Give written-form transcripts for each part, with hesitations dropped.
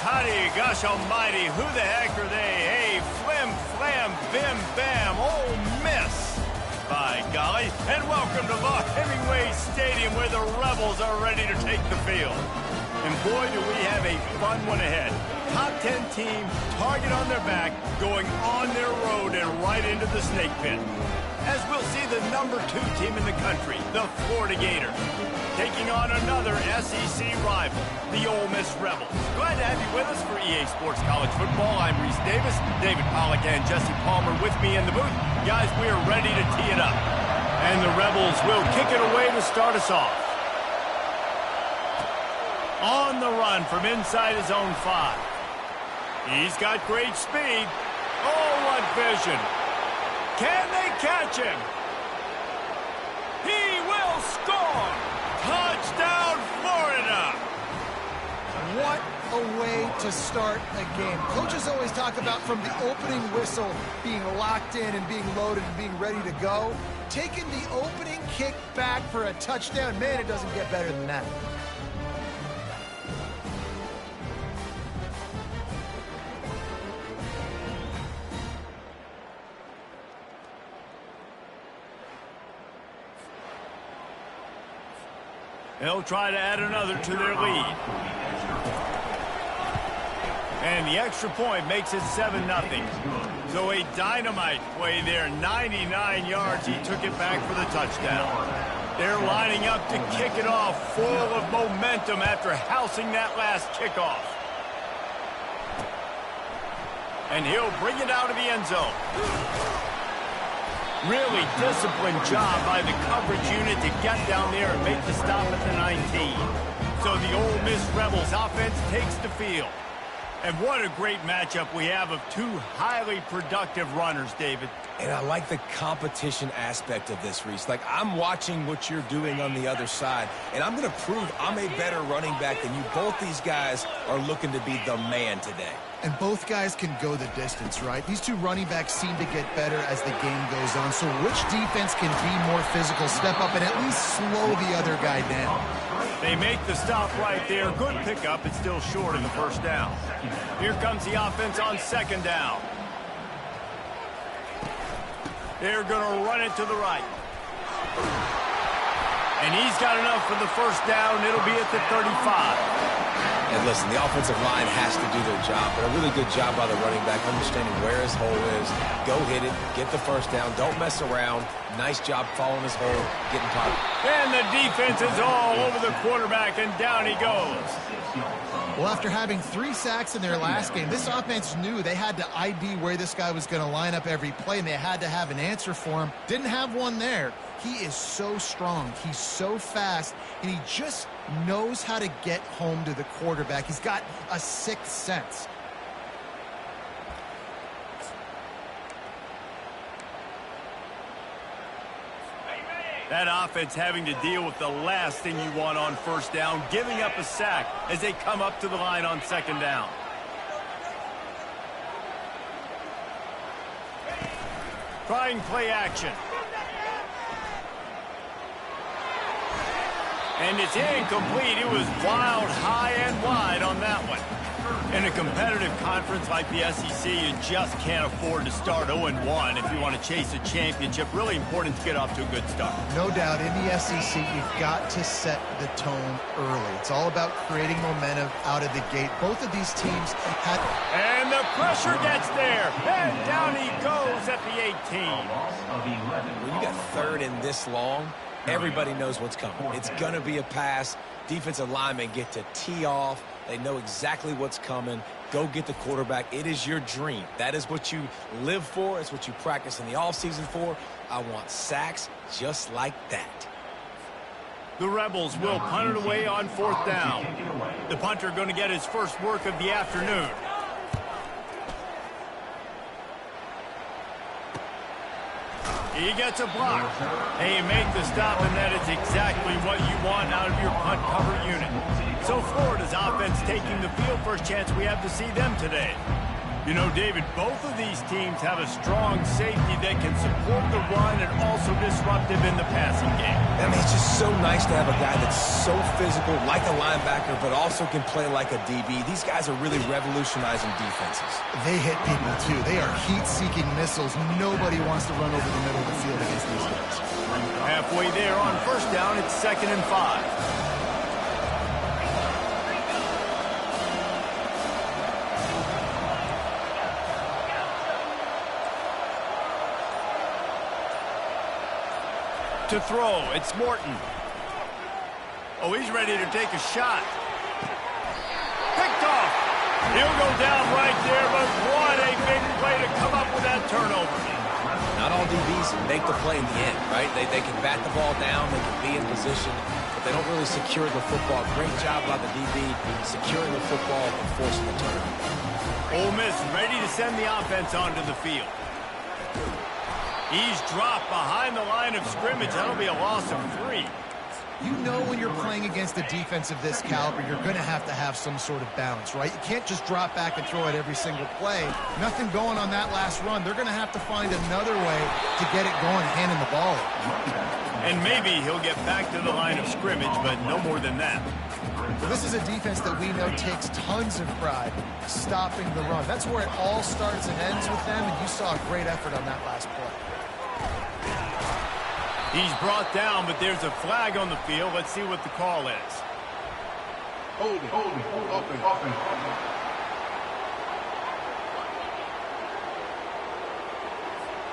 tutty, gosh almighty, who the heck are they? Hey, flim, flam, bim, bam, Ole Miss. By golly, and welcome to the Hemingway Stadium where the Rebels are ready to take the field. And boy, do we have a fun one ahead. Top 10 team, target on their back, going on their road and right into the snake pit. As we'll see the number 2 team in the country, the Florida Gators, taking on another SEC rival, the Ole Miss Rebels. Glad to have you with us for EA Sports College Football. I'm Reese Davis, David Pollack and Jesse Palmer with me in the booth. Guys, we are ready to tee it up. And the Rebels will kick it away to start us off. On the run from inside his own 5. He's got great speed. Oh, what vision. Can they catch him? He will score! Touchdown, Florida! What a way to start a game. Coaches always talk about from the opening whistle being locked in and being loaded and being ready to go. Taking the opening kick back for a touchdown, man, it doesn't get better than that. They'll try to add another to their lead. And the extra point makes it 7-0. So a dynamite play there, 99 yards. He took it back for the touchdown. They're lining up to kick it off, full of momentum after housing that last kickoff. And he'll bring it out of the end zone. Really disciplined job by the coverage unit to get down there and make the stop at the 19. So the Ole Miss Rebels offense takes the field. And what a great matchup we have of 2 highly productive runners, David. And I like the competition aspect of this, Reese. Like, I'm watching what you're doing on the other side, and I'm going to prove I'm a better running back than you. Both these guys are looking to be the man today. And both guys can go the distance, right? These 2 running backs seem to get better as the game goes on. So which defense can be more physical, step up, and at least slow the other guy down? They make the stop right there. Good pickup. It's still short of the first down. Here comes the offense on 2nd down. They're going to run it to the right. And he's got enough for the first down. It'll be at the 35. And listen, the offensive line has to do their job, but a really good job by the running back, understanding where his hole is. Go hit it, get the first down, don't mess around. Nice job following his hole, getting caught. And the defense is all over the quarterback, and down he goes. Well, after having 3 sacks in their last game, this offense knew they had to ID where this guy was going to line up every play, and they had to have an answer for him. Didn't have one there. He is so strong. He's so fast, and he just knows how to get home to the quarterback. He's got a 6th sense. That offense having to deal with the last thing you want on first down, giving up a sack as they come up to the line on 2nd down. Trying play action. And it's incomplete. It was wild, high and wide on that one. In a competitive conference like the SEC, you just can't afford to start 0-1 if you want to chase a championship. Really important to get off to a good start. No doubt, in the SEC, you've got to set the tone early. It's all about creating momentum out of the gate. Both of these teams had... And the pressure gets there. And down he goes at the 18. When you got 3rd and this long, everybody knows what's coming. It's going to be a pass. Defensive linemen get to tee off. They know exactly what's coming. Go get the quarterback. It is your dream. That is what you live for. It's what you practice in the offseason for. I want sacks just like that. The Rebels will punt it away on 4th down. The punter going to get his first work of the afternoon. He gets a block. Hey, you make the stop, and that is exactly what you want out of your punt cover unit. So Florida's offense taking the field. First chance we have to see them today. You know, David, both of these teams have a strong safety that can support the run and also disruptive in the passing game. I mean, it's just so nice to have a guy that's so physical, like a linebacker, but also can play like a DB. These guys are really revolutionizing defenses. They hit people, too. They are heat-seeking missiles. Nobody wants to run over the middle of the field against these guys. Halfway there on first down, it's 2nd and 5. To throw, it's Morton. Oh, he's ready to take a shot. Picked off. He'll go down right there, but what a big play to come up with that turnover. Not all DBs make the play in the end, right? They can bat the ball down, they can be in position, but they don't really secure the football. Great job by the DB securing the football and forcing the turnover. Ole Miss ready to send the offense onto the field. He's dropped behind the line of scrimmage. That'll be a loss of 3. You know when you're playing against a defense of this caliber, you're going to have some sort of balance, right? You can't just drop back and throw it every single play. Nothing going on that last run. They're going to have to find another way to get it going, handing the ball. And maybe he'll get back to the line of scrimmage, but no more than that. Well, this is a defense that we know takes tons of pride stopping the run. That's where it all starts and ends with them, and you saw a great effort on that last play. He's brought down, but there's a flag on the field. Let's see what the call is. Holding.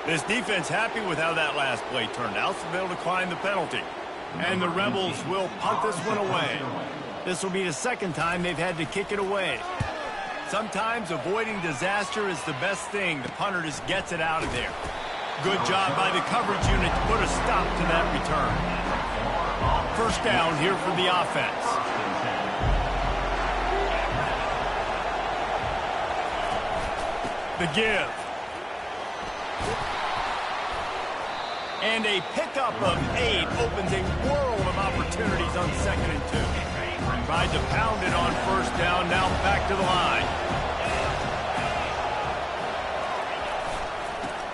This defense happy with how that last play turned out, so they'll decline the penalty. And the Rebels will punt this one away. This will be the second time they've had to kick it away. Sometimes avoiding disaster is the best thing. The punter just gets it out of there. Good job by the coverage unit to put a stop to that return. First down here for the offense. The give. And a pickup of 8 opens a world of opportunities on 2nd and 2. Tried to pound it on first down, now back to the line.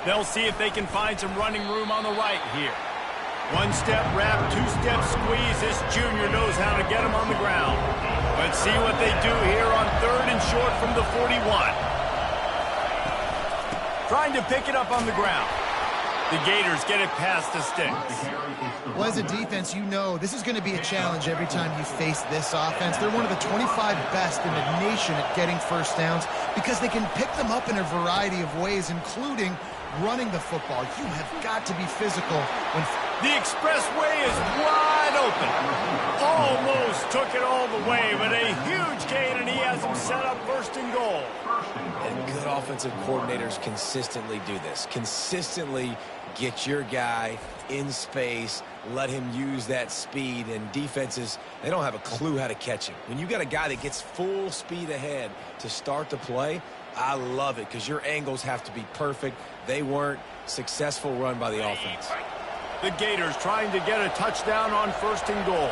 They'll see if they can find some running room on the right here. One-step wrap, two-step squeeze. This junior knows how to get him on the ground. Let's see what they do here on 3rd and short from the 41. Trying to pick it up on the ground. The Gators get it past the sticks. Well, as a defense, you know this is going to be a challenge every time you face this offense. They're one of the 25 best in the nation at getting first downs because they can pick them up in a variety of ways, including running the football. You have got to be physical when the expressway is wide open. Almost took it all the way, but a huge gain, and he has him set up 1st and goal. And good offensive coordinators consistently do this. Consistently get your guy in space, let him use that speed, and defenses, they don't have a clue how to catch him. When you got a guy that gets full speed ahead to start the play, I love it because your angles have to be perfect. They weren't. Successful run by the offense. The Gators trying to get a touchdown on 1st and goal.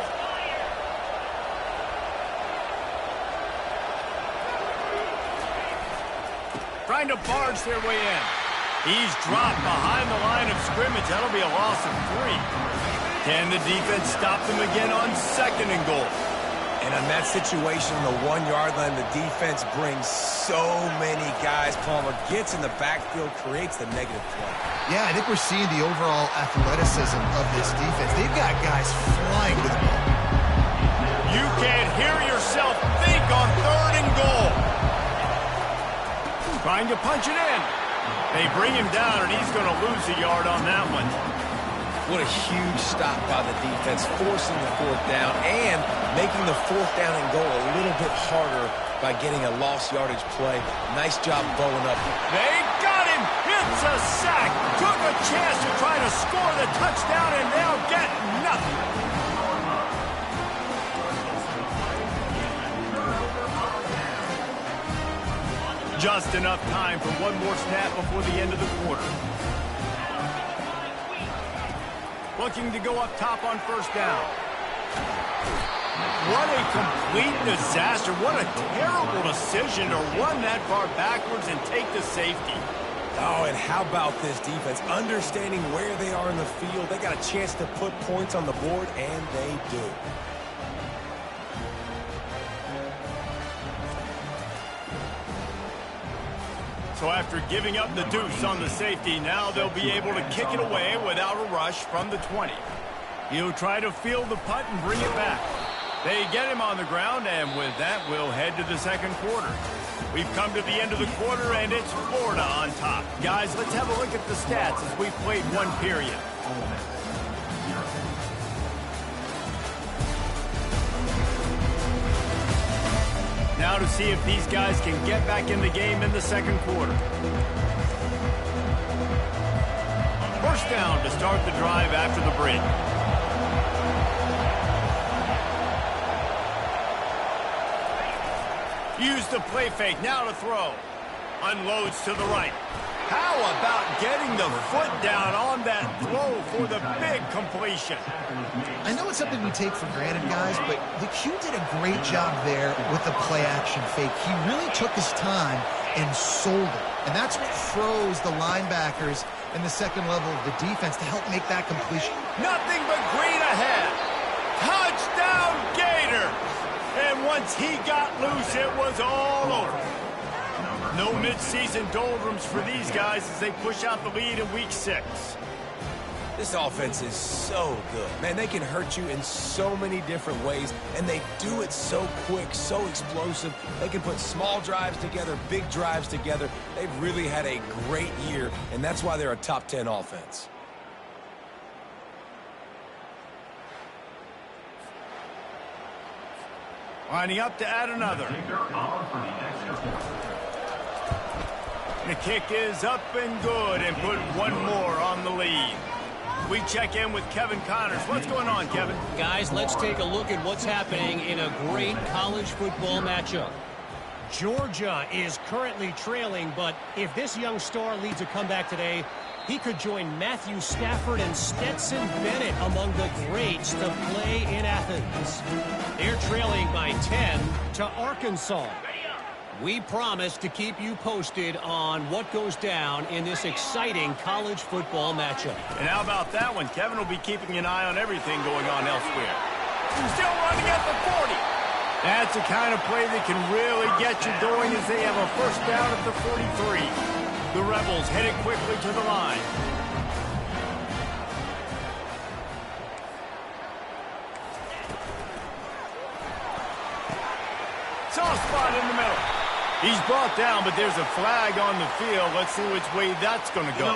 Trying to barge their way in. He's dropped behind the line of scrimmage. That'll be a loss of 3. Can the defense stop them again on 2nd and goal? And in that situation, the 1-yard line, the defense brings so many guys. Palmer gets in the backfield, creates the negative play. Yeah, I think we're seeing the overall athleticism of this defense. They've got guys flying to the ball. You can't hear yourself think on 3rd and goal. Trying to punch it in. They bring him down, and he's going to lose a yard on that one. What a huge stop by the defense, forcing the 4th down and making the 4th down and goal a little bit harder by getting a lost yardage play. Nice job blowing up. They got him. It's a sack. Took a chance to try to score the touchdown, and they'll get nothing. Just enough time for one more snap before the end of the quarter. Looking to go up top on 1st down. What a complete disaster. What a terrible decision to run that far backwards and take the safety. Oh, and how about this defense? Understanding where they are in the field. They got a chance to put points on the board, and they do. So after giving up the deuce on the safety, now they'll be able to kick it away without a rush from the 20. He'll try to field the punt and bring it back. They get him on the ground, and with that, we'll head to the second quarter. We've come to the end of the quarter, and it's Florida on top. Guys, let's have a look at the stats as we've played one period. Now to see if these guys can get back in the game in the second quarter. First down to start the drive after the break. Use the play fake, now to throw. Unloads to the right. How about getting the foot down on that throw for the big completion? I know it's something we take for granted, guys, but the Q did a great job there with the play-action fake. He really took his time and sold it. And that's what froze the linebackers in the second level of the defense to help make that completion. Nothing but green ahead. Touchdown, Gators! And once he got loose, it was all over. No midseason doldrums for these guys as they push out the lead in Week 6. This offense is so good. Man, they can hurt you in so many different ways, and they do it so quick, so explosive. They can put small drives together, big drives together. They've really had a great year, and that's why they're a top 10 offense. Lining up to add another. The kick is up and good, and put one more on the lead. We check in with Kevin Connors. What's going on, Kevin? Guys, let's take a look at what's happening in a great college football matchup. Georgia is currently trailing, but if this young star leads a comeback today, he could join Matthew Stafford and Stetson Bennett among the greats to play in Athens. They're trailing by 10 to Arkansas. We promise to keep you posted on what goes down in this exciting college football matchup. And how about that one? Kevin will be keeping an eye on everything going on elsewhere. Still running at the 40. That's the kind of play that can really get you going as they have a first down at the 43. The Rebels headed quickly to the line. Soft spot in the middle. He's brought down, but there's a flag on the field. Let's see which way that's going to go.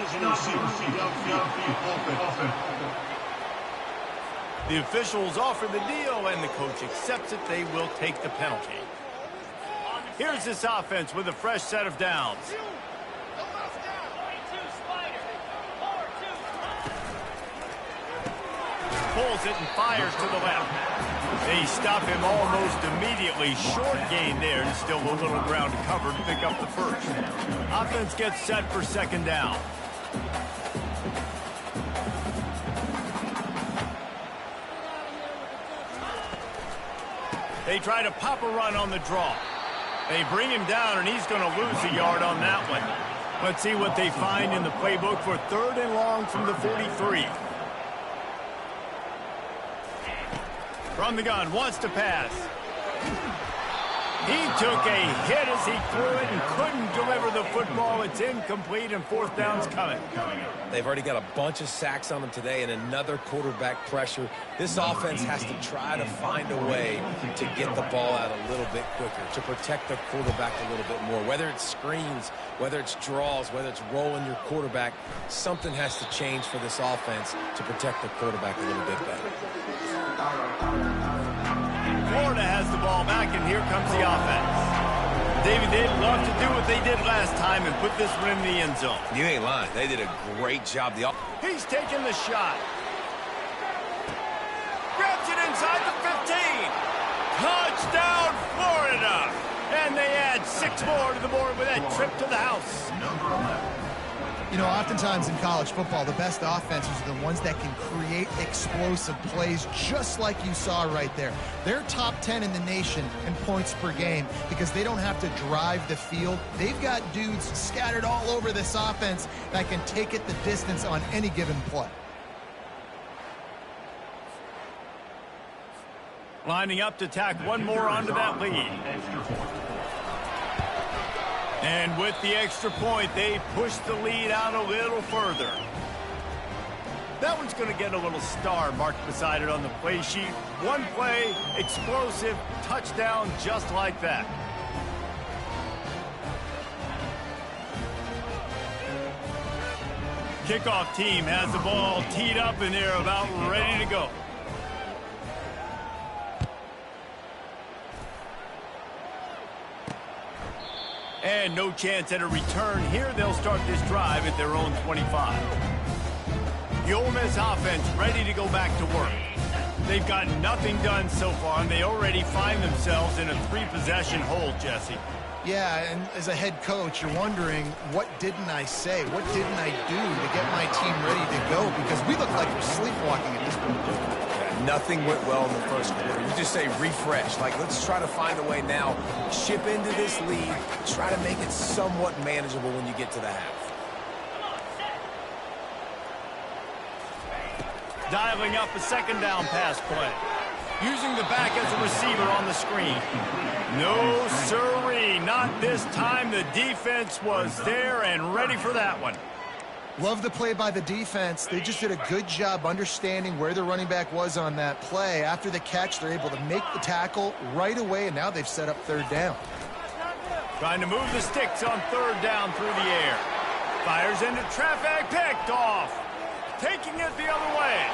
The officials offer the deal, and the coach accepts it. They will take the penalty. Here's this offense with a fresh set of downs. Pulls it and fires to the left. They stop him almost immediately. Short gain there, and still a little ground to cover to pick up the first. Offense gets set for second down. They try to pop a run on the draw. They bring him down, and he's going to lose a yard on that one. Let's see what they find in the playbook for third and long from the 43. From the gun, wants to pass. He took a hit as he threw it and couldn't deliver the football. It's incomplete, and fourth down's coming. They've already got a bunch of sacks on them today and another quarterback pressure. This offense has to try to find a way to get the ball out a little bit quicker, to protect the quarterback a little bit more. Whether it's screens, whether it's draws, whether it's rolling your quarterback, something has to change for this offense to protect the quarterback a little bit better. Florida has the ball back, and here comes the offense. David, they'd love to do what they did last time and put this one in the end zone. You ain't lying. They did a great job. He's taking the shot. Grabs it inside the 15. Touchdown, Florida. And they add 6 more to the board with that trip to the house. You know, oftentimes in college football, the best offenses are the ones that can create explosive plays just like you saw right there. They're top 10 in the nation in points per game because they don't have to drive the field. They've got dudes scattered all over this offense that can take it the distance on any given play. Lining up to tack one more onto that lead. And with the extra point, they push the lead out a little further. That one's going to get a little star marked beside it on the play sheet. One play, explosive, touchdown just like that. Kickoff team has the ball teed up and they're about ready to go. And no chance at a return here. They'll start this drive at their own 25. The Ole Miss offense ready to go back to work. They've got nothing done so far, and they already find themselves in a 3-possession hole, Jesse. Yeah, and as a head coach, you're wondering, what didn't I say? What didn't I do to get my team ready to go? Because we look like we're sleepwalking at this point. Nothing went well in the first quarter. You just say refresh. Like, let's try to find a way now. Ship into this lead. Try to make it somewhat manageable when you get to the half. Dialing up a second down pass play. Using the back as a receiver on the screen. No siree, not this time. The defense was there and ready for that one. Love the play by the defense. They just did a good job understanding where the running back was on that play. After the catch, they're able to make the tackle right away, and now they've set up third down. Trying to move the sticks on third down through the air. Fires into traffic, picked off. Taking it the other way.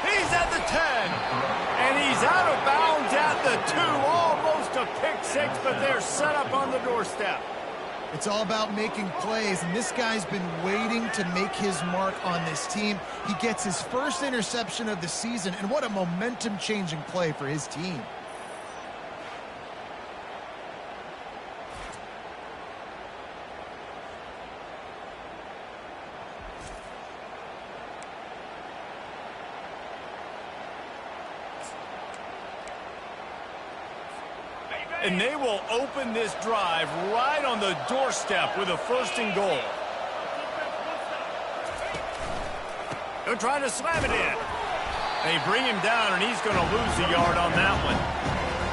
He's at the 10. And he's out of bounds at the 2. Almost a pick six, but they're set up on the doorstep. It's all about making plays, and this guy's been waiting to make his mark on this team. He gets his first interception of the season, and what a momentum-changing play for his team. And they will open this drive right on the doorstep with a 1st and goal. They're trying to slam it in. They bring him down, and he's going to lose a yard on that one.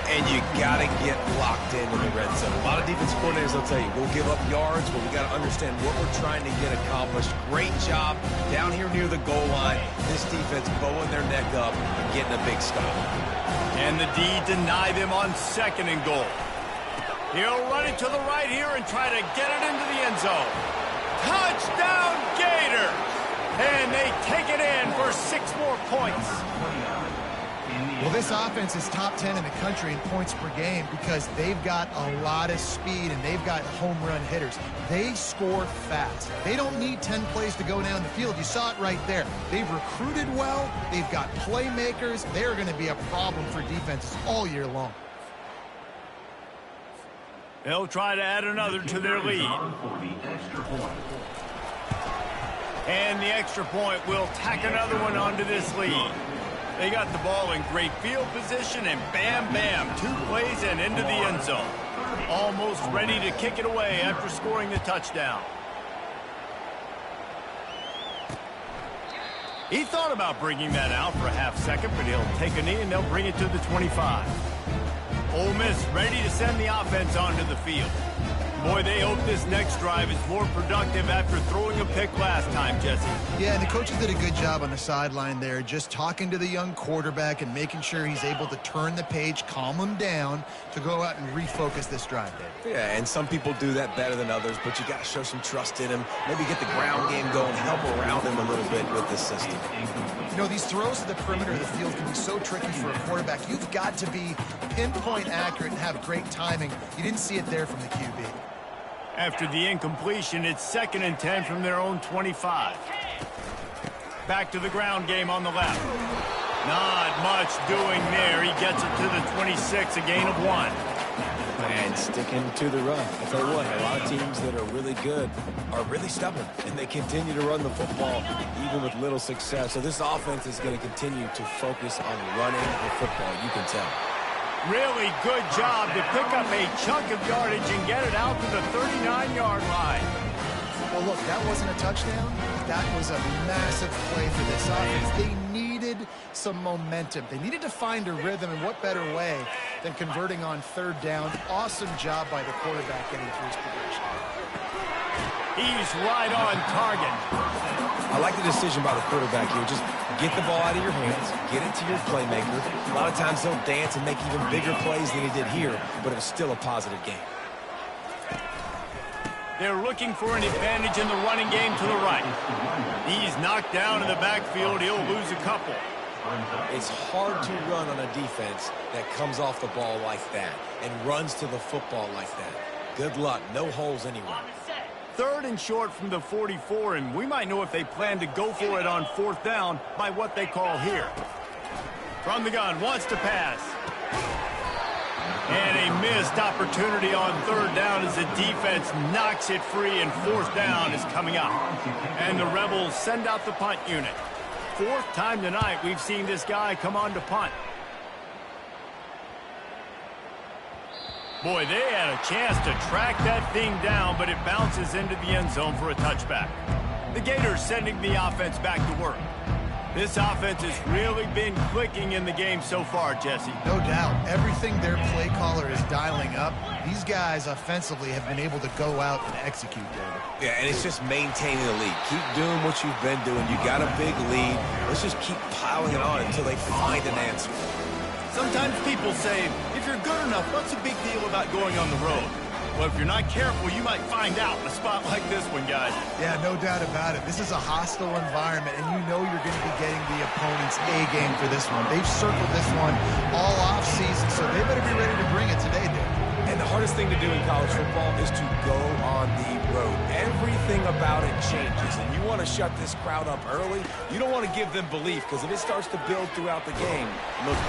And you got to get locked in the red zone. A lot of defense coordinators will tell you, we'll give up yards, but we got to understand what we're trying to get accomplished. Great job down here near the goal line. This defense bowing their neck up and getting a big stop. And the D deny them on 2nd and goal. He'll run it to the right here and try to get it into the end zone. Touchdown, Gators! And they take it in for 6 more points. Well, this offense is top 10 in the country in points per game because they've got a lot of speed and they've got home run hitters. They score fast. They don't need 10 plays to go down the field. You saw it right there. They've recruited well. They've got playmakers. They're going to be a problem for defenses all year long. They'll try to add another to their lead. And the extra point will tack another one onto this lead. They got the ball in great field position, and bam, bam, 2 plays and into the end zone. Almost ready to kick it away after scoring the touchdown. He thought about bringing that out for a half second, but he'll take a knee and they'll bring it to the 25. Ole Miss ready to send the offense onto the field. Boy, they hope this next drive is more productive after throwing a pick last time, Jesse. Yeah, and the coaches did a good job on the sideline there, just talking to the young quarterback and making sure he's able to turn the page, calm him down to go out and refocus this drive, Dave. Yeah, and some people do that better than others, but you got to show some trust in him. Maybe get the ground game going, help around him a little bit with this system. You know, these throws to the perimeter of the field can be so tricky for a quarterback. You've got to be pinpoint accurate and have great timing. You didn't see it there from the QB. After the incompletion, it's 2nd and 10 from their own 25. Back to the ground game on the left. Not much doing there. He gets it to the 26, a gain of 1. And sticking to the run. I tell you what, a lot of teams that are really good are really stubborn, and they continue to run the football even with little success. So this offense is going to continue to focus on running the football, you can tell. Really good job to pick up a chunk of yardage and get it out to the 39-yard line. Well, look, that wasn't a touchdown. That was a massive play for this offense. They needed some momentum. They needed to find a rhythm, and what better way than converting on third down. Awesome job by the quarterback getting through his progression. He's right on target. I like the decision by the quarterback here. Just get the ball out of your hands, get it to your playmaker. A lot of times they'll dance and make even bigger plays than he did here, but it was still a positive game. They're looking for an advantage in the running game to the right. He's knocked down in the backfield. He'll lose a couple. It's hard to run on a defense that comes off the ball like that and runs to the football like that. Good luck. No holes anywhere. Third and short from the 44, and we might know if they plan to go for it on fourth down by what they call here. From the gun, wants to pass. And a missed opportunity on third down as the defense knocks it free, and fourth down is coming up. And the Rebels send out the punt unit. Fourth time tonight we've seen this guy come on to punt. Boy, they had a chance to track that thing down, but it bounces into the end zone for a touchback. The Gators sending the offense back to work. This offense has really been clicking in the game so far, Jesse. No doubt. Everything their play caller is dialing up, these guys offensively have been able to go out and execute, David. Yeah, and it's just maintaining the lead. Keep doing what you've been doing. You got a big lead. Let's just keep piling it on until they find an answer. Sometimes people say, if you're good enough, what's the big deal about going on the road? Well, if you're not careful, you might find out in a spot like this one, guys. Yeah, no doubt about it. This is a hostile environment, and you know you're going to be getting the opponent's A-game for this one. They've circled this one all off-season, so they better be ready to bring it today, Dave. And the hardest thing to do in college football is to go on the road. Everything about it changes, and you want to shut this crowd up early. You don't want to give them belief, because if it starts to build throughout the game, look.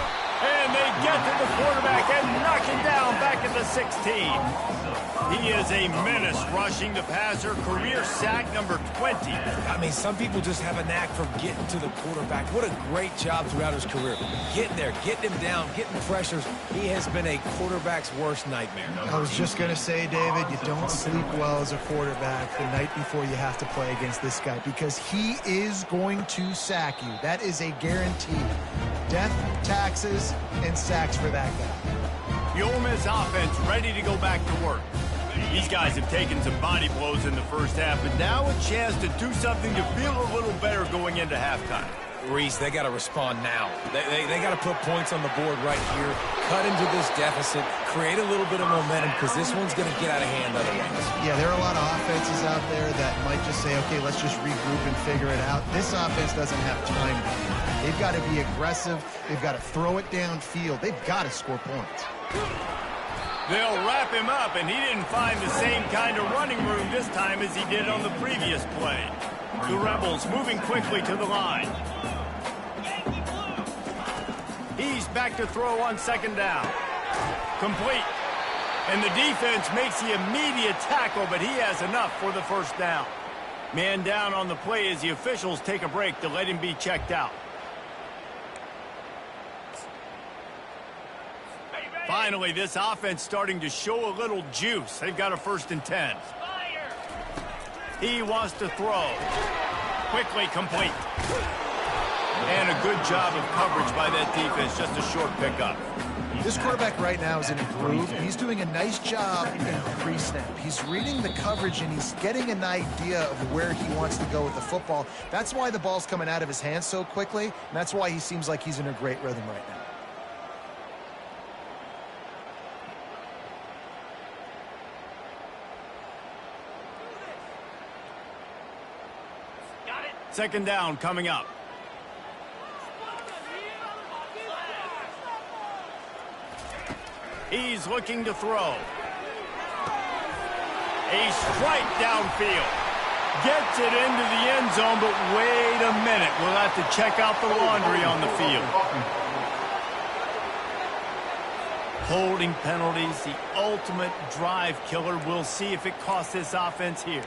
And they get to the quarterback and knock him down back at the 16. He is a menace rushing the passer, career sack number 20. I mean, some people just have a knack for getting to the quarterback. What a great job throughout his career. Getting there, getting him down, getting pressures. He has been a quarterback's worst nightmare. I was just going to say, David, you don't sleep well as a quarterback the night before you have to play against this guy, because he is going to sack you. That is a guarantee. Death, taxes, and sacks for that guy. The Ole Miss offense ready to go back to work. These guys have taken some body blows in the first half, but now a chance to do something to feel a little better going into halftime. Reese, they got to respond now. They got to put points on the board right here, cut into this deficit, create a little bit of momentum, because this one's going to get out of hand otherwise. Yeah, there are a lot of offenses out there that might just say, okay, let's just regroup and figure it out. This offense doesn't have time to do that. They've got to be aggressive. They've got to throw it downfield. They've got to score points. They'll wrap him up, and he didn't find the same kind of running room this time as he did on the previous play. The Rebels moving quickly to the line. He's back to throw on second down. Complete. And the defense makes the immediate tackle, but he has enough for the first down. Man down on the play as the officials take a break to let him be checked out. Finally, this offense starting to show a little juice. They've got a 1st and 10. He wants to throw. Quickly complete. And a good job of coverage by that defense. Just a short pickup. This quarterback right now is in a groove, and he's doing a nice job in pre-snap. He's reading the coverage, and he's getting an idea of where he wants to go with the football. That's why the ball's coming out of his hands so quickly, and that's why he seems like he's in a great rhythm right now. Second down coming up. He's looking to throw. A strike downfield. Gets it into the end zone, but wait a minute. We'll have to check out the laundry on the field. Holding penalties, the ultimate drive killer. We'll see if it costs this offense here.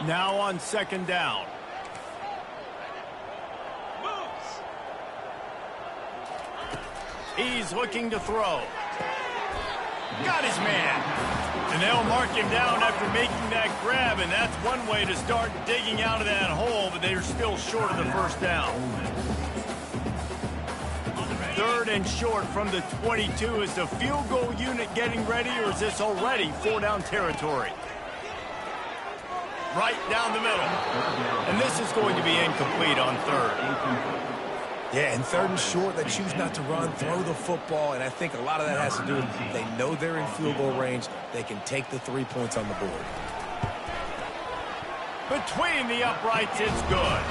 Now on second down. He's looking to throw. Got his man. And they'll mark him down after making that grab, and that's one way to start digging out of that hole, but they're still short of the first down. Third and short from the 22. Is the field goal unit getting ready, or is this already four-down territory? Right down the middle. And this is going to be incomplete on third. Yeah, and third and short, they choose not to run, throw the football, and I think a lot of that has to do with they know they're in field goal range. They can take the 3 points on the board. Between the uprights, it's good.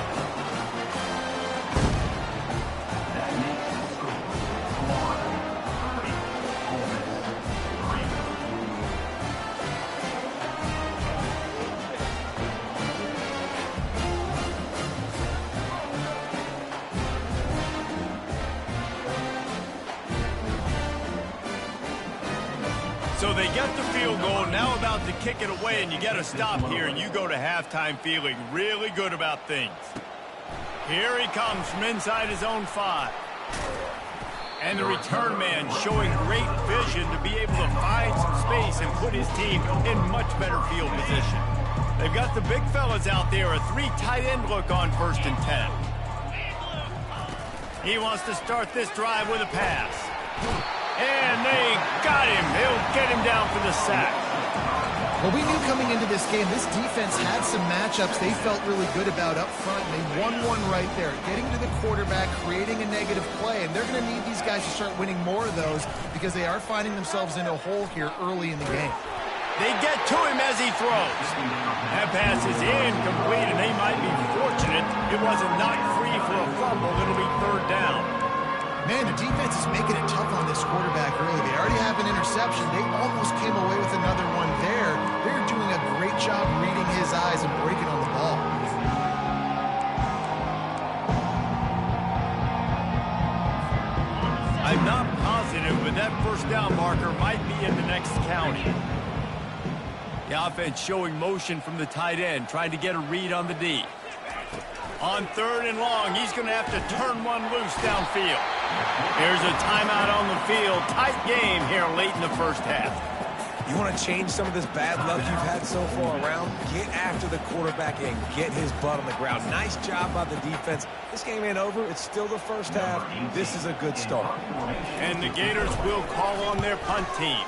So they get the field goal, now about to kick it away, and you get a stop here, and you go to halftime feeling really good about things. Here he comes from inside his own 5. And the return man showing great vision to be able to find some space and put his team in much better field position. They've got the big fellas out there, a 3 tight end look on 1st and 10. He wants to start this drive with a pass. And they got him. They'll get him down for the sack. Well, we knew coming into this game, this defense had some matchups they felt really good about up front. And they won one right there, getting to the quarterback, creating a negative play. And they're going to need these guys to start winning more of those because they are finding themselves in a hole here early in the game. They get to him as he throws. That pass is incomplete, and they might be fortunate it wasn't knocked free for a fumble. It'll be third down. Man, the defense is making it tough on this quarterback early. They already have an interception. They almost came away with another one there. They're doing a great job reading his eyes and breaking on the ball. I'm not positive, but that first down marker might be in the next county. The offense showing motion from the tight end, trying to get a read on the D. On third and long, he's going to have to turn one loose downfield. Here's a timeout on the field. Tight game here late in the first half. You want to change some of this bad luck you've had so far around? Get after the quarterback and get his butt on the ground. Nice job by the defense. This game ain't over. It's still the first half. This is a good start. And the Gators will call on their punt team.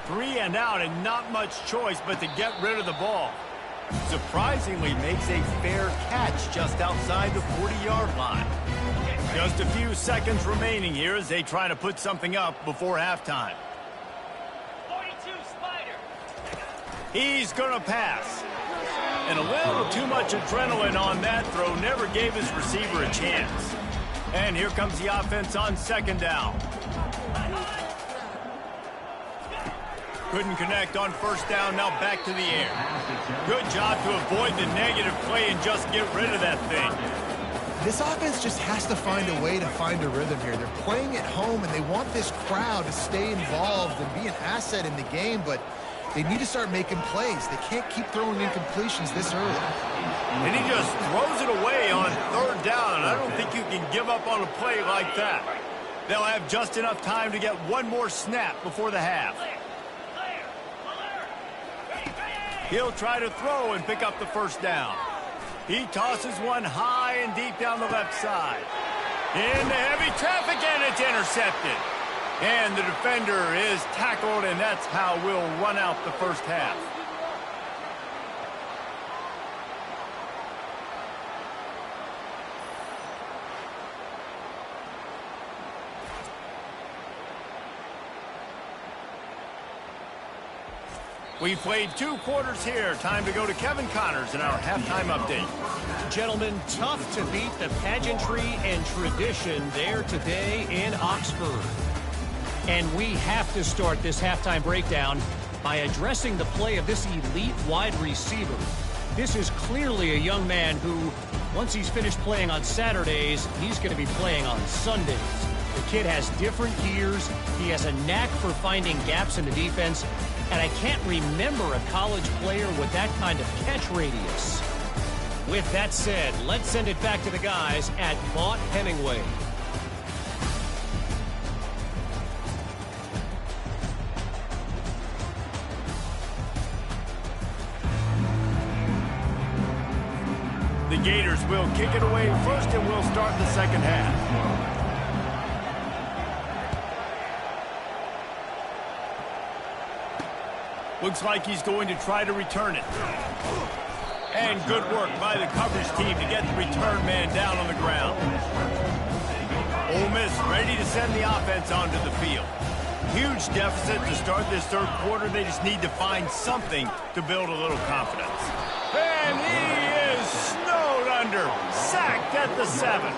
3 and out and not much choice but to get rid of the ball. Surprisingly makes a fair catch just outside the 40-yard line. Just a few seconds remaining here as they try to put something up before halftime. 42 Spider. He's going to pass. And a little too much adrenaline on that throw never gave his receiver a chance. And here comes the offense on second down. Couldn't connect on first down, now back to the air. Good job to avoid the negative play and just get rid of that thing. This offense just has to find a way to find a rhythm here. They're playing at home, and they want this crowd to stay involved and be an asset in the game, but they need to start making plays. They can't keep throwing incompletions this early. And he just throws it away on third down. I don't think you can give up on a play like that. They'll have just enough time to get one more snap before the half. He'll try to throw and pick up the first down. He tosses one high and deep down the left side. Into heavy traffic, and it's intercepted. And the defender is tackled, and that's how we'll run out the first half. We've played 2 quarters here. Time to go to Kevin Connors in our halftime update. Gentlemen, tough to beat the pageantry and tradition there today in Oxford. And we have to start this halftime breakdown by addressing the play of this elite wide receiver. This is clearly a young man who Once he's finished playing on Saturdays, he's going to be playing on Sundays. The kid has different gears. He has a knack for finding gaps in the defense. And I can't remember a college player with that kind of catch radius. With that said, let's send it back to the guys at Vaught Hemingway. The Gators will kick it away first, and we'll start the second half. Looks like he's going to try to return it. And good work by the coverage team to get the return man down on the ground. Ole Miss ready to send the offense onto the field. Huge deficit to start this third quarter. They just need to find something to build a little confidence. And he is snowed under. Sacked at the 7.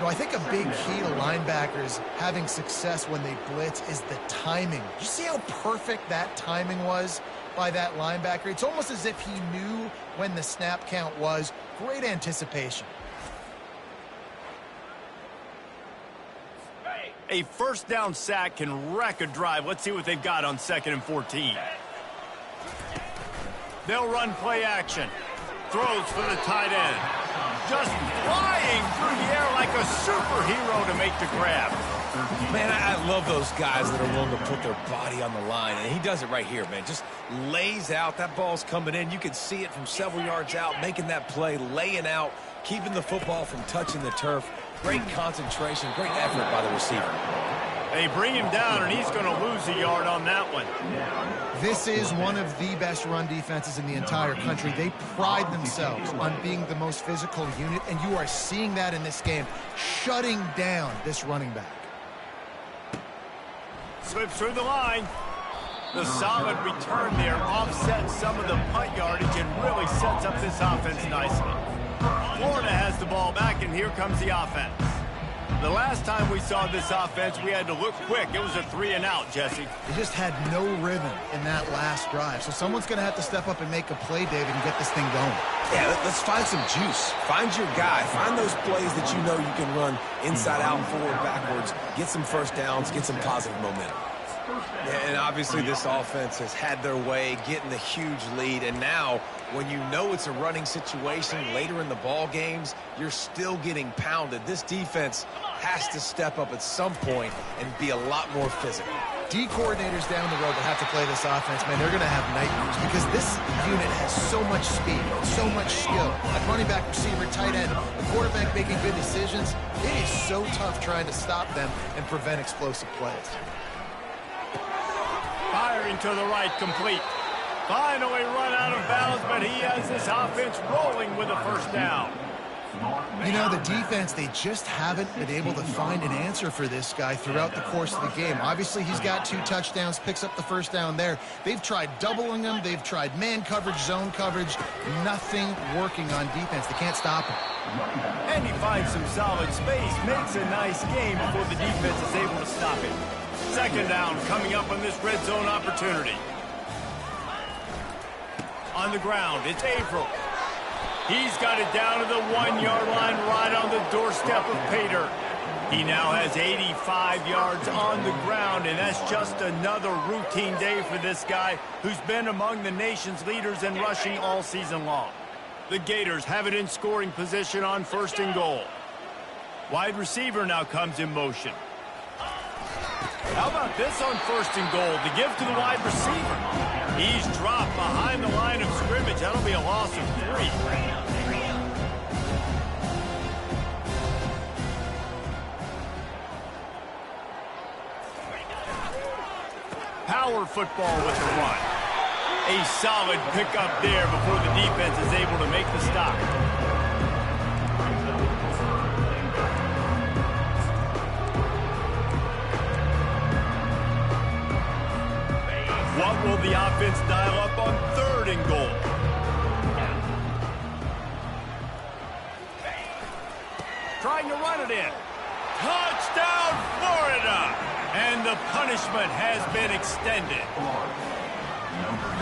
I think a big key to linebackers having success when they blitz is the timing. You see how perfect that timing was by that linebacker? It's almost as if he knew when the snap count was. Great anticipation. A first down sack can wreck a drive. Let's see what they've got on 2nd and 14. They'll run play action. Throws for the tight end. Just flying through the air like a superhero to make the grab. Man, I love those guys that are willing to put their body on the line, and he does it right here, man. Just lays out. That ball's coming in. You can see it from several yards out, making that play, laying out, keeping the football from touching the turf. Great concentration, great effort by the receiver. They bring him down, and he's going to lose a yard on that one. This is one of the best run defenses in the entire country. They pride themselves on being the most physical unit, and you are seeing that in this game, shutting down this running back. Slips through the line. The solid return there offsets some of the punt yardage and really sets up this offense nicely. Florida has the ball back, and here comes the offense. The last time we saw this offense, we had to look quick. It was a 3-and-out, Jesse. They just had no rhythm in that last drive. So someone's going to have to step up and make a play, David, and get this thing going. Yeah, let's find some juice. Find your guy. Find those plays that you know you can run inside out, forward, backwards. Get some first downs. Get some positive momentum. Yeah, and obviously this offense has had their way, getting the huge lead. And now, when you know it's a running situation later in the ball games, you're still getting pounded. This defense has to step up at some point and be a lot more physical. D coordinators down the road that have to play this offense, man, they're going to have nightmares because this unit has so much speed, so much skill. At running back, receiver, tight end, the quarterback making good decisions. It is so tough trying to stop them and prevent explosive plays. Firing to the right, complete. Finally run out of bounds, but he has this offense rolling with a first down. You know, the defense, they just haven't been able to find an answer for this guy throughout the course of the game. Obviously, he's got 2 touchdowns, picks up the first down there. They've tried doubling him. They've tried man coverage, zone coverage. Nothing working on defense. They can't stop him. And he finds some solid space, makes a nice game before the defense is able to stop him. Second down coming up on this red zone opportunity. On the ground, it's April. He's got it down to the 1-yard line right on the doorstep of Pater. He now has 85 yards on the ground, and that's just another routine day for this guy who's been among the nation's leaders in rushing all season long. The Gators have it in scoring position on 1st and goal. Wide receiver now comes in motion. How about this on 1st and goal? The give to the wide receiver. He's dropped behind the line of scrimmage. That'll be a loss of 3. Power football with the run. A solid pickup there before the defense is able to make the stop. What will the offense dial up on 3rd and goal? Trying to run it in. Touchdown, Florida! And the punishment has been extended.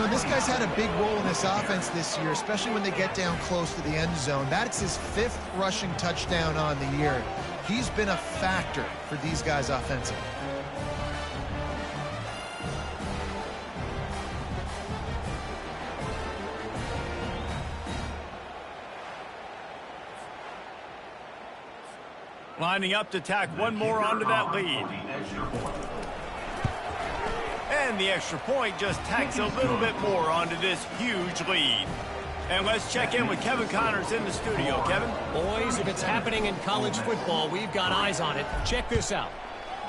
John, this guy's had a big role in this offense this year, especially when they get down close to the end zone. That's his 5th rushing touchdown on the year. He's been a factor for these guys offensively. Lining up to tack one more onto that lead. And the extra point just tacks a little bit more onto this huge lead. And let's check in with Kevin Connors in the studio. Kevin? Boys, if it's happening in college football, we've got eyes on it. Check this out.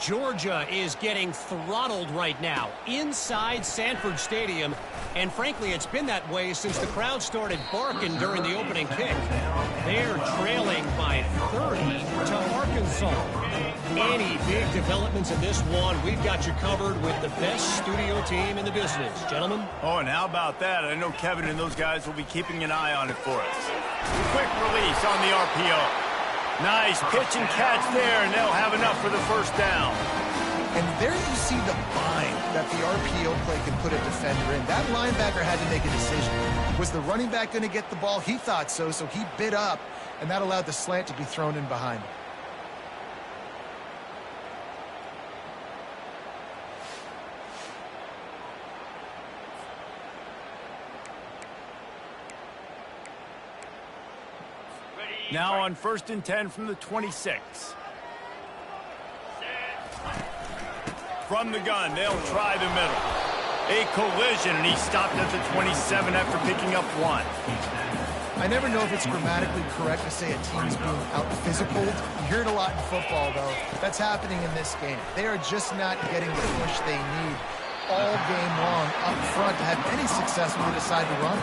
Georgia is getting throttled right now inside Sanford Stadium. And frankly, it's been that way since the crowd started barking during the opening kick. They're trailing by 30 to Arkansas. Any big developments in this one, we've got you covered with the best studio team in the business. Gentlemen? Oh, and how about that? I know Kevin and those guys will be keeping an eye on it for us. Quick release on the RPO. Nice pitch and catch there, and they'll have enough for the first down. And there you see the bind that the RPO play can put a defender in. That linebacker had to make a decision. Was the running back going to get the ball? He thought so, so he bit up, and that allowed the slant to be thrown in behind him. Now on 1st and 10 from the 26. From the gun, they'll try the middle. A collision, and he stopped at the 27 after picking up 1. I never know if it's grammatically correct to say a team's being out-physicaled. You hear it a lot in football, though. That's happening in this game. They are just not getting the push they need all game long up front to have any success when they decide to run.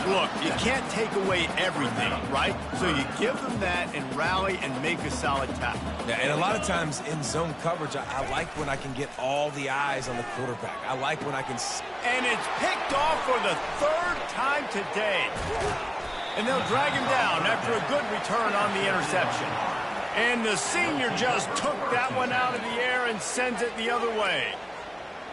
Look, you can't take away everything, right? So you give them that and rally and make a solid tackle. Yeah, and a lot of times in zone coverage, I like when I can get all the eyes on the quarterback. I like when I can... And it's picked off for the 3rd time today. And they'll drag him down after a good return on the interception. And the senior just took that one out of the air and sends it the other way.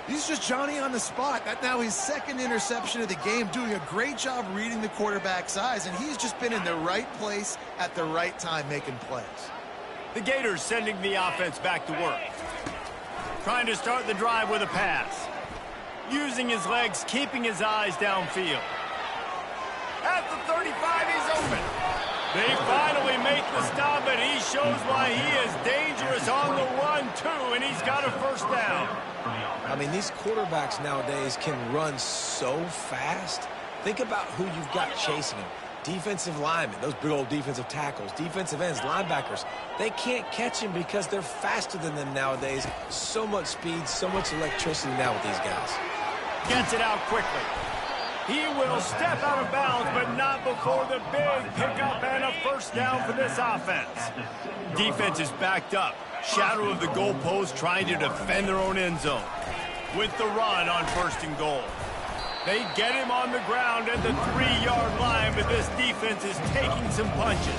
He's just Johnny on the spot. That's now his 2nd interception of the game, doing a great job reading the quarterback's eyes, and he's just been in the right place at the right time making plays. The Gators sending the offense back to work. Trying to start the drive with a pass. Using his legs, keeping his eyes downfield. At the 35, he's open. They finally make the stop, and he shows why he is dangerous on the run, too, and he's got a 1st down. I mean, these quarterbacks nowadays can run so fast. Think about who you've got chasing them. Defensive linemen, those big old defensive tackles, defensive ends, linebackers. They can't catch him because they're faster than them nowadays. So much speed, so much electricity now with these guys. Gets it out quickly. He will step out of bounds, but not before the big pickup and a 1st down for this offense. Defense is backed up. Shadow of the goalpost, trying to defend their own end zone. With the run on 1st and goal. They get him on the ground at the 3-yard line, but this defense is taking some punches.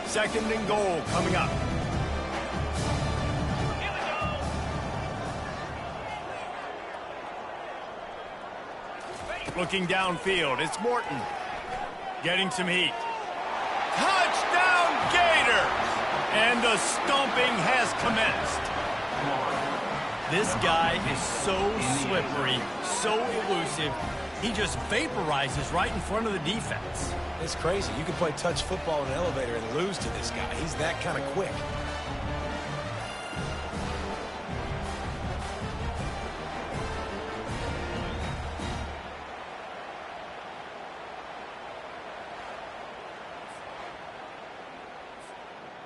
2nd and goal coming up. Looking downfield, it's Morton. Getting some heat. Touchdown Gators! And the stomping has commenced. This guy is so slippery, so elusive. He just vaporizes right in front of the defense. It's crazy. You can play touch football in an elevator and lose to this guy. He's that kind of quick.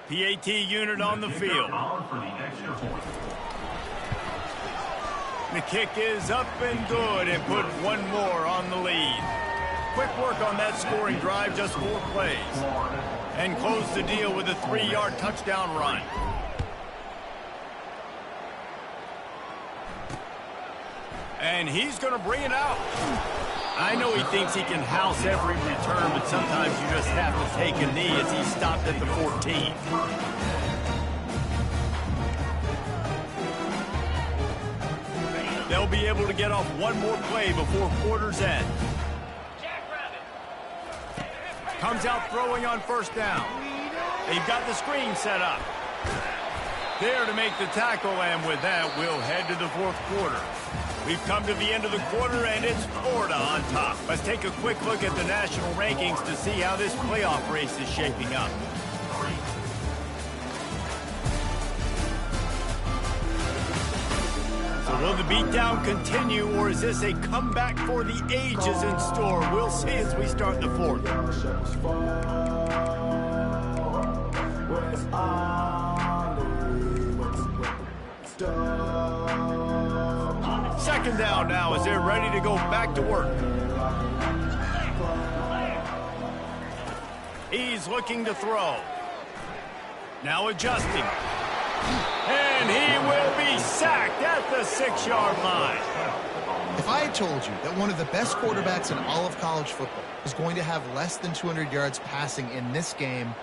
PAT unit on the field. The kick is up and good and put one more on the lead. Quick work on that scoring drive, just 4 plays. And close the deal with a 3-yard touchdown run. And he's going to bring it out. I know he thinks he can house every return, but sometimes you just have to take a knee as he stopped at the 14. They'll be able to get off one more play before quarter's end. Comes out throwing on first down. They've got the screen set up. There to make the tackle, and with that, we'll head to the fourth quarter. We've come to the end of the quarter, and it's Florida on top. Let's take a quick look at the national rankings to see how this playoff race is shaping up. So will the beatdown continue, or is this a comeback for the ages in store? We'll see as we start the fourth. Second down now as they're ready to go back to work. He's looking to throw. Now adjusting. And he will be sacked at the 6-yard line. If I had told you that one of the best quarterbacks in all of college football is going to have less than 200 yards passing in this game,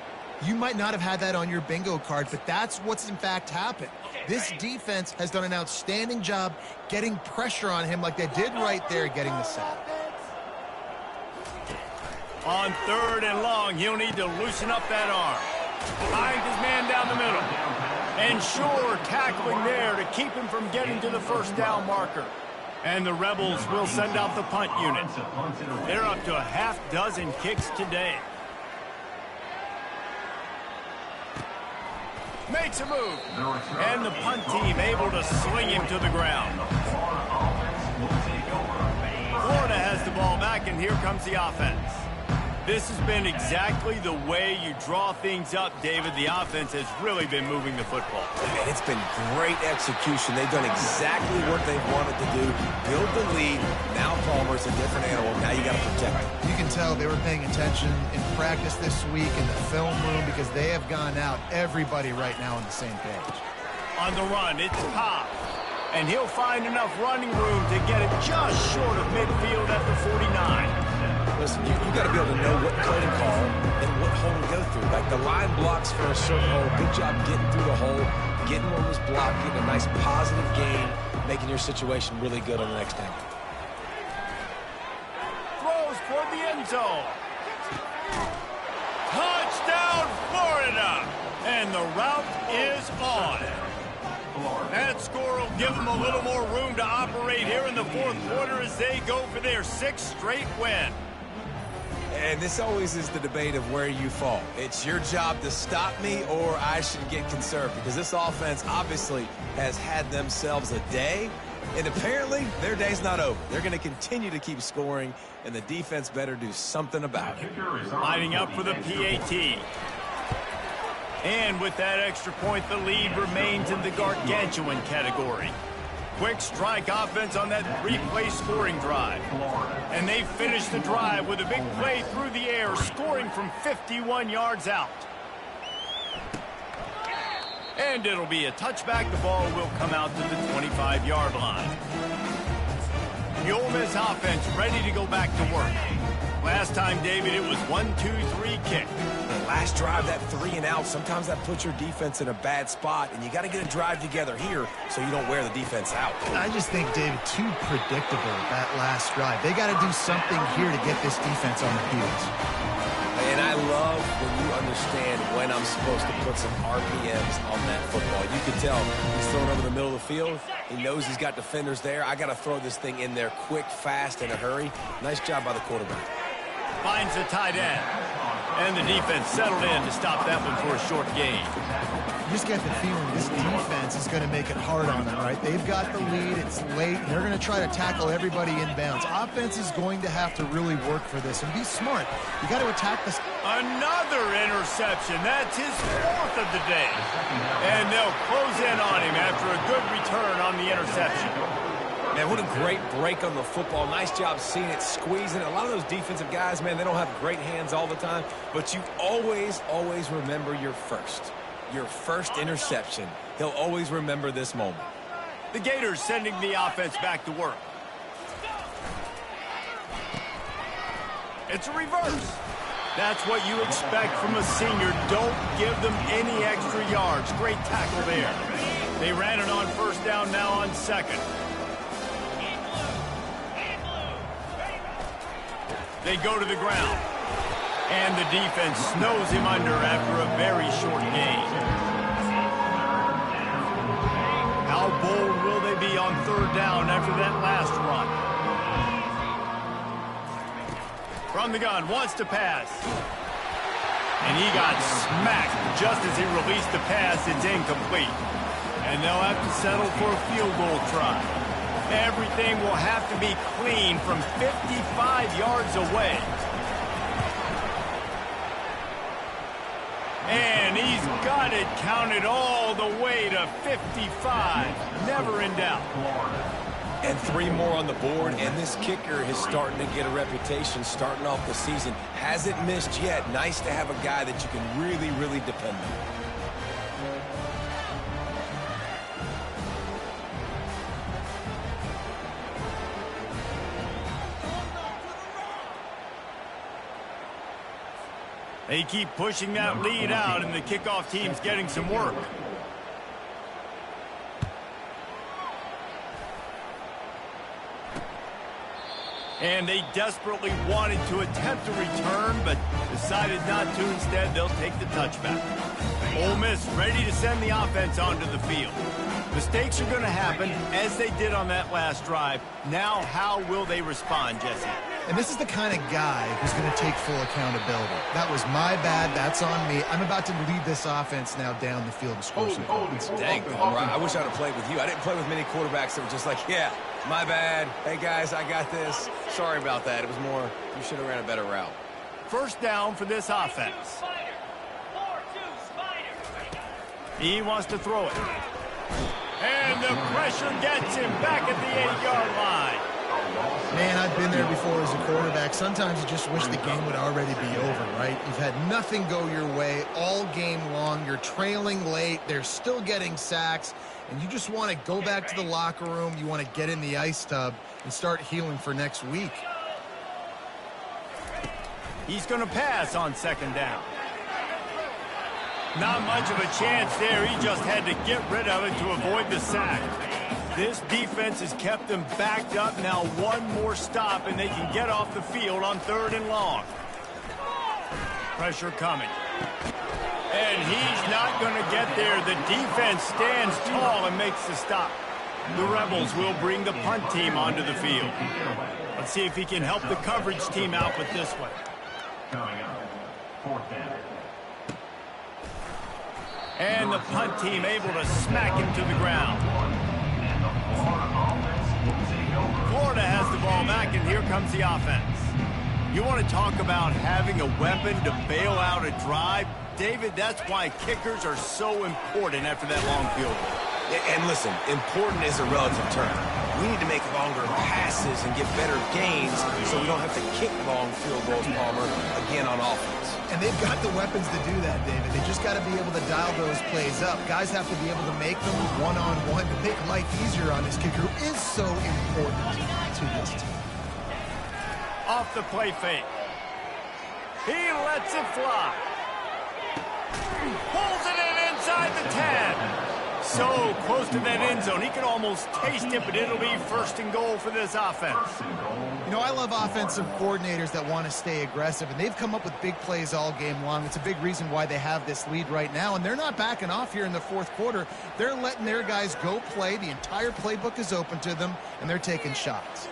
you might not have had that on your bingo card, but that's what's in fact happened. This defense has done an outstanding job getting pressure on him like they did right there getting the sack. On 3rd and long, he'll need to loosen up that arm. Finds his man down the middle. And sure, tackling there to keep him from getting to the first down marker. And the Rebels will send out the punt unit. They're up to a half-dozen kicks today. Makes a move. And the punt team able to sling him to the ground. Florida has the ball back, and here comes the offense. This has been exactly the way you draw things up, David. The offense has really been moving the football. And it's been great execution. They've done exactly what they've wanted to do. Build the lead. Now Palmer's a different animal. Now you got to protect him. You can tell they were paying attention in practice this week in the film room because they have gone out, everybody right now on the same page. On the run, it's Pop. And he'll find enough running room to get it just short of midfield at the 49. Listen, you got to be able to know what play to call and what hole to go through. Like the line blocks for a certain hole. Good job getting through the hole, getting what was blocked, getting a nice positive gain, making your situation really good on the next down. Throws toward the end zone. Touchdown, Florida! And the route is on. That score will give them a little more room to operate here in the fourth quarter as they go for their 6th straight win. And this always is the debate of where you fall. It's your job to stop me, or I should get conserved, because this offense obviously has had themselves a day, and apparently their day's not over. They're going to continue to keep scoring, and the defense better do something about it. Lining up for the PAT. And with that extra point, the lead remains in the gargantuan category. Quick strike offense on that 3-play scoring drive. And they finish the drive with a big play through the air, scoring from 51 yards out. And it'll be a touchback. The ball will come out to the 25-yard line. The Ole Miss offense ready to go back to work. Last time, David, it was 1-2-3 kick. The last drive, that 3-and-out, sometimes that puts your defense in a bad spot, and you got to get a drive together here so you don't wear the defense out. I just think, David, too predictable that last drive. They got to do something here to get this defense on their heels. And I love when you understand when I'm supposed to put some RPMs on that football. You can tell he's throwing over the middle of the field. He knows he's got defenders there. I got to throw this thing in there quick, fast, in a hurry. Nice job by the quarterback. Finds the tight end. And the defense settled in to stop that one for a short gain. You just get the feeling this defense is going to make it hard on them, right? They've got the lead. It's late. They're going to try to tackle everybody inbounds. Offense is going to have to really work for this and be smart. You got to attack this. Another interception. That's his 4th of the day. And they'll close in on him after a good return on the interception. Man, what a great break on the football. Nice job seeing it, squeezing it. A lot of those defensive guys, man, they don't have great hands all the time, but you always, always remember your first interception. He'll always remember this moment. The Gators sending the offense back to work. It's a reverse. That's what you expect from a senior. Don't give them any extra yards. Great tackle there. They ran it on first down, now on second. They go to the ground. And the defense snows him under after a very short gain. How bold will they be on third down after that last run? From the gun, wants to pass. And he got smacked just as he released the pass. It's incomplete. And they'll have to settle for a field goal try. Everything will have to be clean from 55 yards away. And he's got it counted all the way to 55. Never in doubt. And 3 more on the board, and this kicker is starting to get a reputation starting off the season. Hasn't missed yet. Nice to have a guy that you can really, really depend on. They keep pushing that lead out, and the kickoff team's getting some work. And they desperately wanted to attempt a return, but decided not to. Instead, they'll take the touchback. Ole Miss ready to send the offense onto the field. Mistakes are going to happen, as they did on that last drive. Now, how will they respond, Jesse? And this is the kind of guy who's going to take full accountability. That was my bad. That's on me. I'm about to lead this offense now down the field and score some points. Dang, I wish I'd have played with you. I didn't play with many quarterbacks that were just like, yeah, my bad. Hey, guys, I got this. Sorry about that. It was more, you should have ran a better route. First down for this offense. He wants to throw it. And the pressure gets him back at the 8-yard line. Man, I've been there before as a quarterback. Sometimes you just wish the game would already be over, right? You've had nothing go your way all game long. You're trailing late. They're still getting sacks. And you just want to go back to the locker room. You want to get in the ice tub and start healing for next week. He's going to pass on second down. Not much of a chance there. He just had to get rid of it to avoid the sack. This defense has kept them backed up. Now one more stop, and they can get off the field on third and long. Pressure coming. And he's not going to get there. The defense stands tall and makes the stop. The Rebels will bring the punt team onto the field. Let's see if he can help the coverage team out with this one. And the punt team able to smack him to the ground. Florida has the ball back, and here comes the offense. You want to talk about having a weapon to bail out a drive? David, that's why kickers are so important after that long field goal. And listen, important is a relative term. We need to make longer passes and get better gains so we don't have to kick long field goals, Palmer, again on offense. And they've got the weapons to do that, David. They just got to be able to dial those plays up. Guys have to be able to make them one-on-one to make life easier on this kicker, who is so important to this team. Off the play fake. He lets it fly. Pulls it in inside the 10. So close to that end zone. He can almost taste it, but it'll be first and goal for this offense. You know, I love offensive coordinators that want to stay aggressive, and they've come up with big plays all game long. It's a big reason why they have this lead right now, and they're not backing off here in the fourth quarter. They're letting their guys go play. The entire playbook is open to them, and they're taking shots.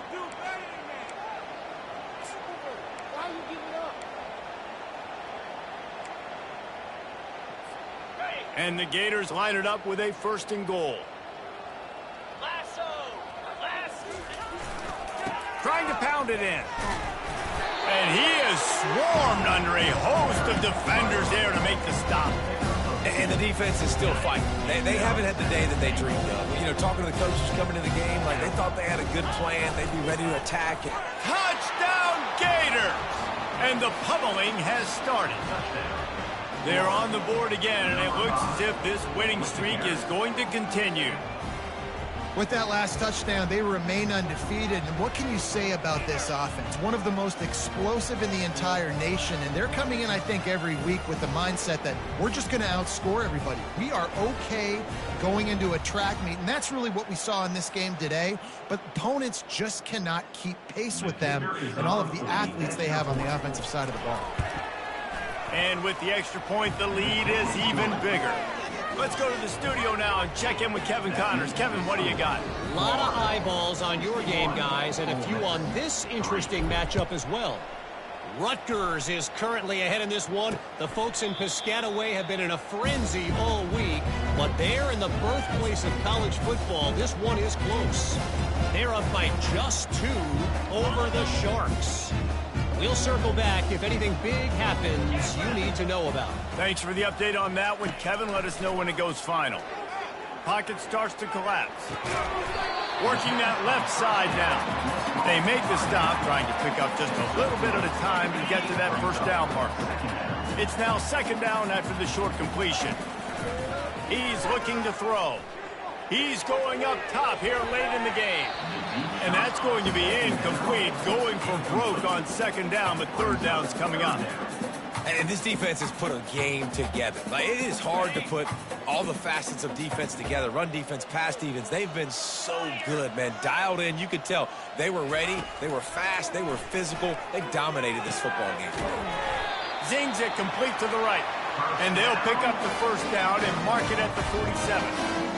And the Gators line it up with a first and goal. Trying to pound it in. And he is swarmed under a host of defenders there to make the stop. And the defense is still fighting. They haven't had the day that they dreamed of. You know, talking to the coaches coming to the game, like they thought they had a good plan. They'd be ready to attack. Touchdown, Gator! And the pummeling has started. They're on the board again, and it looks as if this winning streak is going to continue. With that last touchdown, they remain undefeated. And what can you say about this offense? One of the most explosive in the entire nation. And they're coming in, I think, every week with the mindset that we're just going to outscore everybody. We are okay going into a track meet. And that's really what we saw in this game today. But opponents just cannot keep pace with them and all of the athletes they have on the offensive side of the ball. And with the extra point, the lead is even bigger. Let's go to the studio now and check in with Kevin Connors. Kevin, what do you got? A lot of eyeballs on your game, guys, and a few on this interesting matchup as well. Rutgers is currently ahead in this one. The folks in Piscataway have been in a frenzy all week, but they're in the birthplace of college football. This one is close. They're up by just 2 over the Sharks. We'll circle back if anything big happens you need to know about. Thanks for the update on that one, Kevin. Let us know when it goes final. Pocket starts to collapse. Working that left side now. They make the stop, trying to pick up just a little bit at a time to get to that first down marker. It's now second down after the short completion. He's looking to throw. He's going up top here late in the game. And that's going to be incomplete, going for broke on second down, but third down's coming up. And this defense has put a game together. Like, it is hard to put all the facets of defense together. Run defense, pass defense. They've been so good, man. Dialed in. You could tell they were ready. They were fast. They were physical. They dominated this football game. Zings it complete to the right. And they'll pick up the first down and mark it at the 47.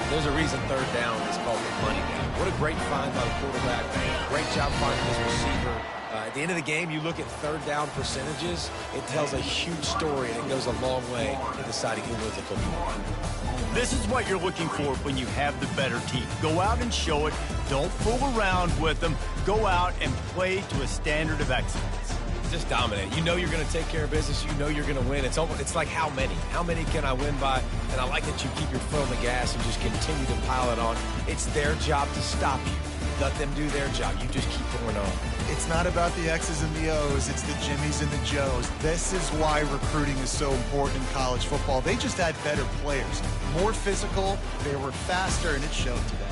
There's a reason third down is called the money down. What a great find by the quarterback. Great job finding this receiver. At the end of the game, you look at third down percentages, it tells a huge story, and it goes a long way in deciding who wins a football. This is what you're looking for when you have the better team. Go out and show it. Don't fool around with them. Go out and play to a standard of excellence. Just dominate. You know you're going to take care of business. You know you're going to win. It's like how many? How many can I win by? And I like that you keep your foot on the gas and just continue to pile it on. It's their job to stop you. Let them do their job. You just keep going on. It's not about the X's and the O's. It's the Jimmies and the Joes. This is why recruiting is so important in college football. They just had better players, more physical, they were faster, and it showed today.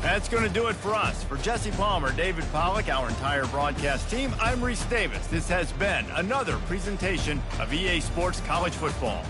That's going to do it for us. For Jesse Palmer, David Pollack, our entire broadcast team, I'm Reese Davis. This has been another presentation of EA Sports College Football.